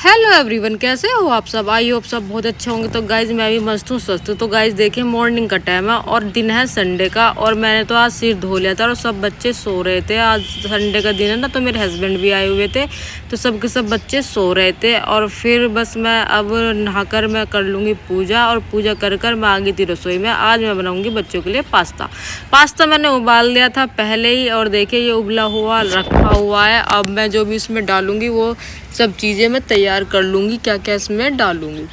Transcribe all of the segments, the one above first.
Hello everyone, कैसे हो आप सब। आई होप सब बहुत अच्छे होंगे। तो गाइज मैं भी मस्त हूँ, स्वस्थ हूँ। तो गाइज देखिए, मॉर्निंग का टाइम है और दिन है संडे का। और मैंने तो आज सिर धो लिया था और सब बच्चे सो रहे थे। आज संडे का दिन है ना, तो मेरे हस्बैंड भी आए हुए थे, तो सब के सब बच्चे सो रहे थे। और फिर बस मैं अब नहाकर मैं कर लूँगी पूजा, और पूजा कर कर मैं आ गई थी रसोई में। आज मैं बनाऊँगी बच्चों के लिए पास्ता मैंने उबाल लिया था पहले ही, और देखिए ये उबला हुआ रखा हुआ है। अब मैं जो भी इसमें डालूँगी वो सब चीज़ें मैं तैयार कर लूँगी, क्या क्या इसमें डालूँगी।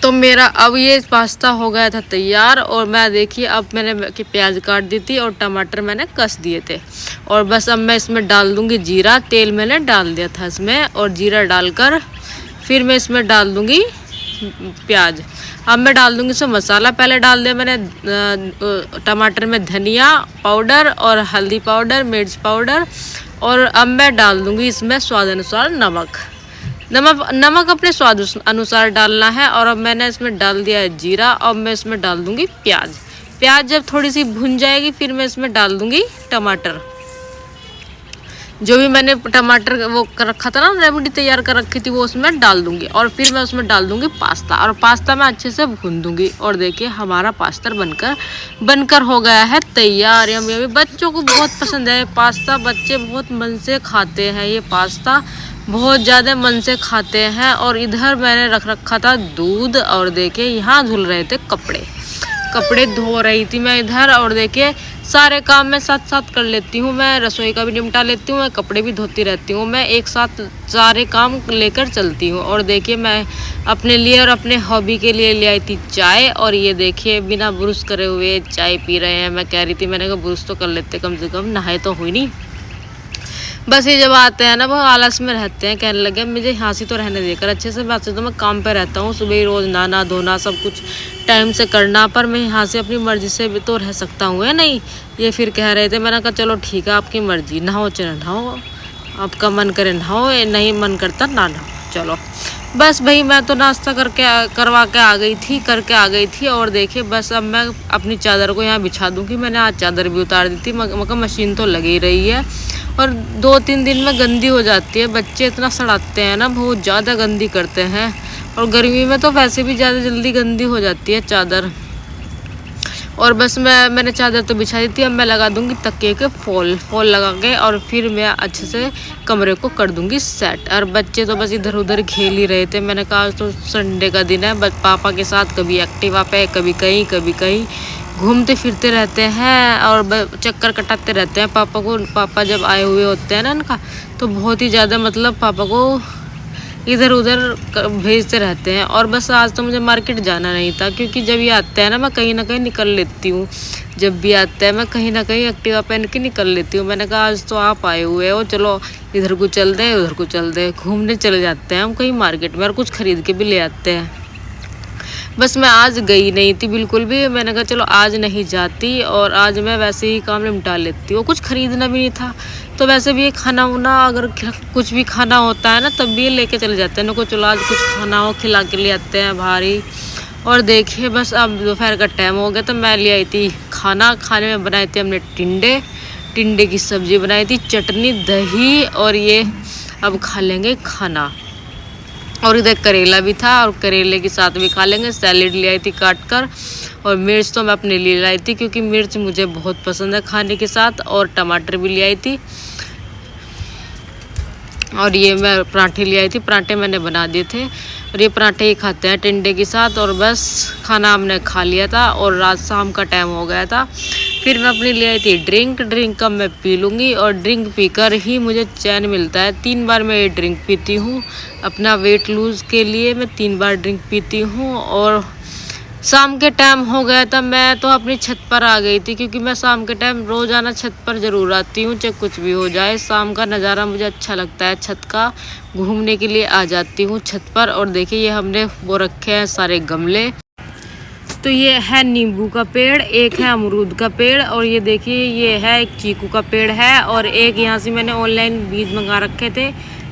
तो मेरा अब ये पास्ता हो गया था तैयार। और मैं देखिए, अब मैंने प्याज काट दी थी और टमाटर मैंने कस दिए थे। और बस अब मैं इसमें डाल दूँगी जीरा। तेल मैंने डाल दिया था इसमें, और जीरा डालकर फिर मैं इसमें डाल दूँगी प्याज। अब मैं डाल दूँगी इसमें मसाला। पहले डाल दिया मैंने टमाटर में धनिया पाउडर और हल्दी पाउडर, मिर्च पाउडर। और अब मैं डाल दूँगी इसमें स्वाद अनुसार नमक अपने स्वाद अनुसार डालना है। और अब मैंने इसमें डाल दिया है जीरा। अब मैं इसमें डाल दूँगी प्याज जब थोड़ी सी भुन जाएगी, फिर मैं इसमें डाल दूँगी टमाटर। जो भी मैंने टमाटर वो कर रखा था ना, रेमेडी तैयार कर रखी थी, वो उसमें डाल दूंगी। और फिर मैं उसमें डाल दूंगी पास्ता, और पास्ता मैं अच्छे से भून दूंगी। और देखिए हमारा पास्ता बनकर हो गया है तैयार। यम्मी बच्चों को बहुत पसंद है पास्ता, बच्चे बहुत मन से खाते हैं ये पास्ता, बहुत ज़्यादा मन से खाते हैं। और इधर मैंने रख रखा था दूध, और देखिए यहाँ धुल रहे थे कपड़े धो रही थी मैं इधर। और देखिए सारे काम मैं साथ साथ कर लेती हूँ, मैं रसोई का भी निपटा लेती हूँ, मैं कपड़े भी धोती रहती हूँ, मैं एक साथ सारे काम लेकर चलती हूँ। और देखिए मैं अपने लिए और अपने हॉबी के लिए ले आई थी चाय। और ये देखिए बिना ब्रश करे हुए चाय पी रहे हैं। मैं कह रही थी, मैंने कहा ब्रश तो कर लेते, कम से कम नहाए तो हुई नहीं। बस ये जब आते हैं ना, वो आलस में रहते हैं, कहने लगे मुझे हाँसी तो रहने देकर अच्छे से। वैसे तो मैं काम पे रहता हूँ, सुबह ही रोज़ नहाना धोना सब कुछ टाइम से करना, पर मैं यहाँ से अपनी मर्ज़ी से भी तो रह सकता हूँ या नहीं। ये फिर कह रहे थे, मैंने कहा चलो ठीक है, आपकी मर्ज़ी, नहाओ चलो नहाओ, आपका मन करे नहाओ, नहीं मन करता ना नहाओ। चलो बस भाई, मैं तो नाश्ता करवा के आ गई थी। और देखिए बस अब मैं अपनी चादर को यहाँ बिछा दूँगी। मैंने आज चादर भी उतार दी थी, मगर मशीन तो लगी रही है, और 2-3 दिन में गंदी हो जाती है। बच्चे इतना सड़ाते हैं ना, बहुत ज़्यादा गंदी करते हैं। और गर्मी में तो वैसे भी ज़्यादा जल्दी गंदी हो जाती है चादर। और बस मैंने चादर तो बिछा दी थी। अब मैं लगा दूंगी तकिए के फॉल लगा के, और फिर मैं अच्छे से कमरे को कर दूंगी सेट। और बच्चे तो बस इधर उधर खेल ही रहे थे। मैंने कहा आज तो संडे का दिन है, बस पापा के साथ कभी एक्टिवा पे, कभी कहीं घूमते फिरते रहते हैं और चक्कर कटाते रहते हैं। पापा जब आए हुए होते हैं ना इनका, तो बहुत ही ज़्यादा मतलब पापा को इधर उधर भेजते रहते हैं। और बस आज तो मुझे मार्केट जाना नहीं था, क्योंकि जब ये आते हैं ना, मैं कहीं ना कहीं निकल लेती हूँ। जब भी आता है मैं कहीं ना कहीं एक्टिवा पहन के निकल लेती हूँ। मैंने कहा आज तो आप आए हुए हो, चलो इधर को चल दें उधर को चल दें, घूमने चले जाते हैं हम कहीं मार्केट में, और कुछ खरीद के भी ले आते हैं। बस मैं आज गई नहीं थी बिल्कुल भी। मैंने कहा चलो आज नहीं जाती, और आज मैं वैसे ही काम निपटा लेती हूँ। कुछ खरीदना भी नहीं था, तो वैसे भी खाना वाना अगर कुछ भी खाना होता है ना, तब भी लेके चले जाते हैं। चलो आज कुछ खाना हो, खिला के ले आते हैं भारी। और देखिए बस अब दोपहर का टाइम हो गया, तो मैं ले आई थी खाने में बनाए थे हमने टिंडे की सब्जी बनाई थी, चटनी दही, और ये अब खा लेंगे खाना। और इधर करेला भी था, और करेले के साथ भी खा लेंगे। सैलेड ले आई थी काट कर, और मिर्च तो मैं अपने लिए लाई थी, क्योंकि मिर्च मुझे बहुत पसंद है खाने के साथ। और टमाटर भी ले आई थी, और ये मैं पराठे ले आई थी, पराठे मैंने बना दिए थे। और ये पराठे ही खाते हैं टिंडे के साथ। और बस खाना हमने खा लिया था, और रात शाम का टाइम हो गया था। फिर मैं अपनी ले आई थी ड्रिंक कब मैं पी लूँगी, और ड्रिंक पीकर ही मुझे चैन मिलता है। 3 बार मैं ये ड्रिंक पीती हूँ, अपना वेट लूज़ के लिए मैं 3 बार ड्रिंक पीती हूँ। और शाम के टाइम हो गया था, मैं तो अपनी छत पर आ गई थी, क्योंकि मैं शाम के टाइम रोज़ाना छत पर ज़रूर आती हूँ, चाहे कुछ भी हो जाए। शाम का नज़ारा मुझे अच्छा लगता है, छत का घूमने के लिए आ जाती हूँ छत पर। और देखिए ये हमने वो रखे हैं सारे गमले। तो ये है नींबू का पेड़, एक है अमरूद का पेड़, और ये देखिए ये है एक चीकू का पेड़ है। और एक यहाँ से मैंने ऑनलाइन बीज मंगा रखे थे,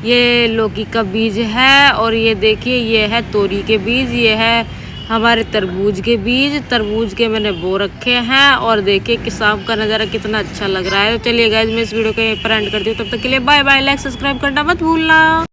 ये लौकी का बीज है। और ये देखिए ये है तोरी के बीज, ये है हमारे तरबूज के बीज, तरबूज के मैंने बो रखे हैं। और देखिए कि शाम का नज़ारा कितना अच्छा लग रहा है। तो चलिए गाइस, मैं इस वीडियो को यहीं पर एंड करती हूँ। तब तक के लिए बाय बाय, लाइक सब्सक्राइब करना मत भूलना।